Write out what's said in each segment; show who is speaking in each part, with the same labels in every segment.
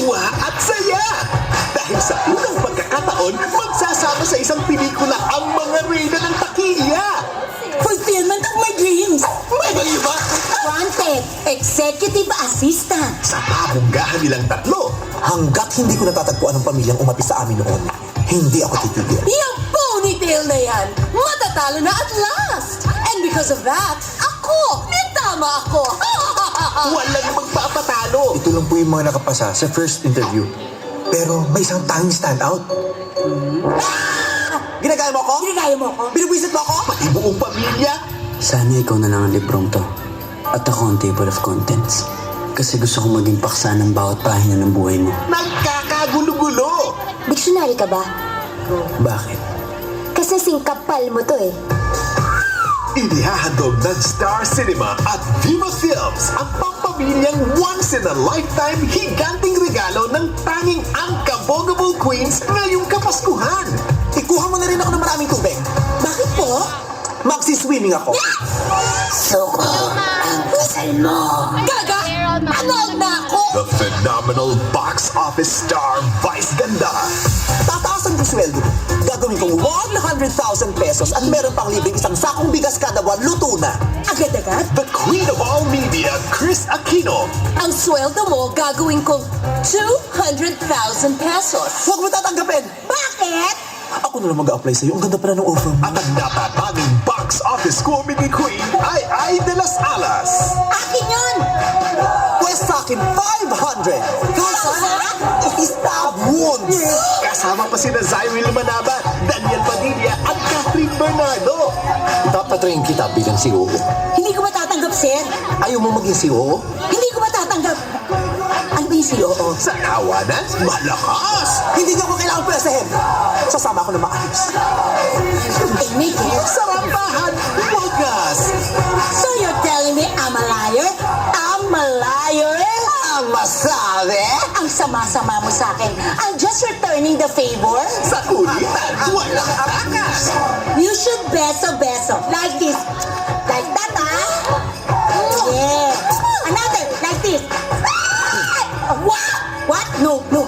Speaker 1: tuwa at saya. Dahil sa unang pagkakataon, magsasama sa isang pelikula ang mga reyna ng takilya.
Speaker 2: Fulfillment of my dreams!
Speaker 1: May iba.
Speaker 2: Wanted, executive assistant.
Speaker 1: Sa kabunggahan nilang tatlo,
Speaker 3: Hanggat hindi ko natatagpuan ang pamilyang umapi sa amin noon, hindi ako titigil.
Speaker 2: Yung ponytail na yan, matatalo na at last! And because of that, ako! May tama ako!
Speaker 1: walang magpapatalo.
Speaker 3: Ito lang po yung mga nakapasa sa first interview. Pero may isang tanging standout. Ginagaya mo ako?
Speaker 2: Ginagaya mo ako?
Speaker 3: Binubwisit mo ako?
Speaker 1: Pati buong pamilya.
Speaker 4: Sana ikaw na lang ang librong to. At ako ang table of contents. Kasi gusto kong maging paksa ng bawat pahina ng buhay mo.
Speaker 1: Nagkakagulo-gulo.
Speaker 5: Dictionary ka ba?
Speaker 4: Bakit?
Speaker 5: Kasi singkapal mo to eh.
Speaker 1: Inihahandog ng Star Cinema at Viva Films ang pampamilyang once-in-a-lifetime higanting regalo ng tanging Unkaboogable Queens ngayong Kapaskuhan.
Speaker 3: Ikuha mo na rin ako ng maraming tubig.
Speaker 2: Bakit po?
Speaker 3: Magsi-swimming ako.
Speaker 2: Suko ang kasal mo. Gaga! Anal na ako!
Speaker 1: The phenomenal box office star Vice Ganda.
Speaker 3: Tataasan ko sweldo mo. Gagawin kong 100,000 pesos at meron pang libreng isang sakong bigas kada buwan, luto na.
Speaker 2: Agad-agad?
Speaker 1: The Queen of All Media, Chris Aquino.
Speaker 2: Ang sweldo mo gagawin kong 200,000 pesos.
Speaker 3: Huwag mo tatanggapin!
Speaker 2: Bakit?
Speaker 3: Ako na lang mag-a-apply sa'yo. Ang ganda pala ng offer mo.
Speaker 1: At ang natatanging box office comedy queen ay Ay de las Alas.
Speaker 2: Akin yun!
Speaker 3: Pwes sa akin, 500! Stab wounds!
Speaker 1: Kasama pa sina Zyril Manabat, Daniel Padilla at Catherine Bernardo.
Speaker 3: Tapatrain kita bilang CEO.
Speaker 2: Hindi ko matatanggap, sir.
Speaker 3: Ayaw mo maging CEO?
Speaker 2: Hindi ko matatanggap. Ano ba yung COO?
Speaker 1: Sa kawanan, malakas.
Speaker 3: Hindi niyo ako kailangang presahin. Sasama ako na maayos.
Speaker 2: Eh, make it.
Speaker 1: Sa rampahan, wagas.
Speaker 2: So you're telling me I'm a liar? I'm a liar?
Speaker 3: Ang masabi?
Speaker 2: Ang sama-sama mo sa akin. I'm just returning the favor.
Speaker 1: Sa kulitan, walang takas.
Speaker 2: You should beso-beso. Like this. Like that, ah? Yeah. Another. Like this. What? What? No, no.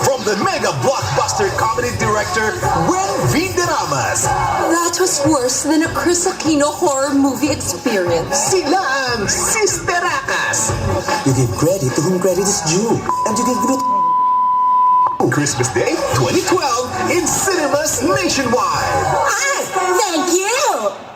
Speaker 1: From the mega blockbuster comedy director, Wen Videramas.
Speaker 2: That was worse than a Chris Aquino horror movie experience.
Speaker 1: Sila ang Sisterakas.
Speaker 3: You give credit to whom credit is due. And you give good...
Speaker 1: Christmas Day 2012 in cinemas nationwide.
Speaker 2: Ah, thank you!